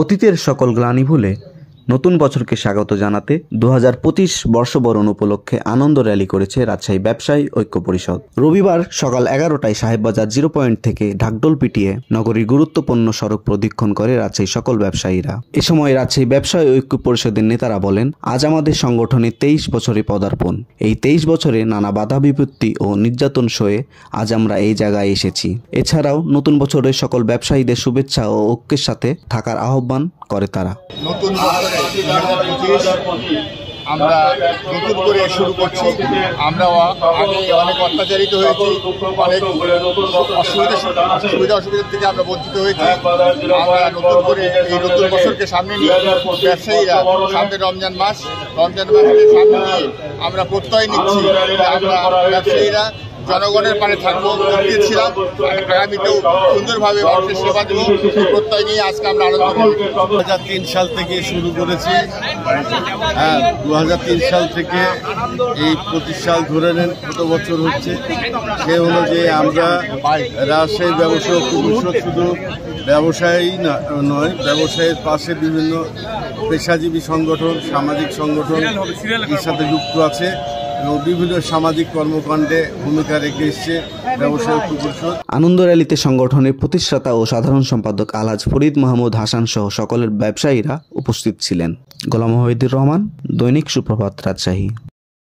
অতীতের সকল গ্লানি ভুলে নতুন বছরকে স্বাগত জানাতে 2025 বর্ষবরণ উপলক্ষে আনন্দ র্যালি করেছে রাজশাহী ব্যবসায়ী ঐক্য পরিষদ। রবিবার সকাল 11টায় সাহেববাজার 0 পয়েন্ট থেকে ঢাকঢোল পিটিয়ে নগরীর গুরুত্বপূর্ণ সড়ক প্রদক্ষিণ করে রাজশাহী সকল ব্যবসায়ীরা। এ সময় রাজশাহী ব্যবসায়ী ঐক্য পরিষদের নেতারা বলেন, আজ আমাদের সংগঠনের 23 বছরে পদার্পণ। এই 23 বছরে নানা বাধা বিপত্তি ও নির্যাতন সয়ে আজ আমরা এই জায়গায় এসেছি। এছাড়াও নতুন বছরে সকল ব্যবসায়ীদের শুভেচ্ছা ও ঐক্যের সাথে থাকার আহ্বান করে তারা। নতুন বছরে 2025 আমরা নতুন করে শুরু করছি। আমরাও আগে অনেক অত্যাচারিত হয়েছি, অনেক সুবিধা অসুবিধা থেকে আমরা বঞ্চিত হয়েছি। আমরা নতুন করে এই নতুন বছরকে সামনে নিয়ে ব্যবসায়ীরা সামনে রমজান মাসকে সামনে নিয়ে আমরা প্রত্যয় নিচ্ছি যে আমরা ব্যবসায়ীরা জনগণের পাশে থাকবো, ছিলাম, আগামীতেও সুন্দরভাবে মানুষের সেবা দেবো, সেই প্রত্যয় নিয়ে আজকে আমরা আনন্দ করি। 2003 সাল থেকে শুরু করেছি। 2003 সাল থেকে এই 25 সাল ধরে নেন কত বছর হচ্ছে। সে অনুযায়ী আমরা রাজশাহী ব্যবসা পরিষদ শুধু ব্যবসায়ী নয়, ব্যবসায়ের পাশে বিভিন্ন পেশাজীবী সংগঠন, সামাজিক সংগঠন এর সাথে যুক্ত আছে এবং বিভিন্ন সামাজিক কর্মকাণ্ডে ভূমিকা রেখে এসছে ব্যবসায়ী ঐক্য পরিষদ। আনন্দ র্যালিতে সংগঠনের প্রতিষ্ঠাতা ও সাধারণ সম্পাদক আলহাজ ফরিদ মাহমুদ হাসান সহ সকলের ব্যবসায়ীরা উপস্থিত ছিলেন। গোলাম ওয়াহিদুর রহমান, দৈনিক সুপ্রভাত, রাজশাহী।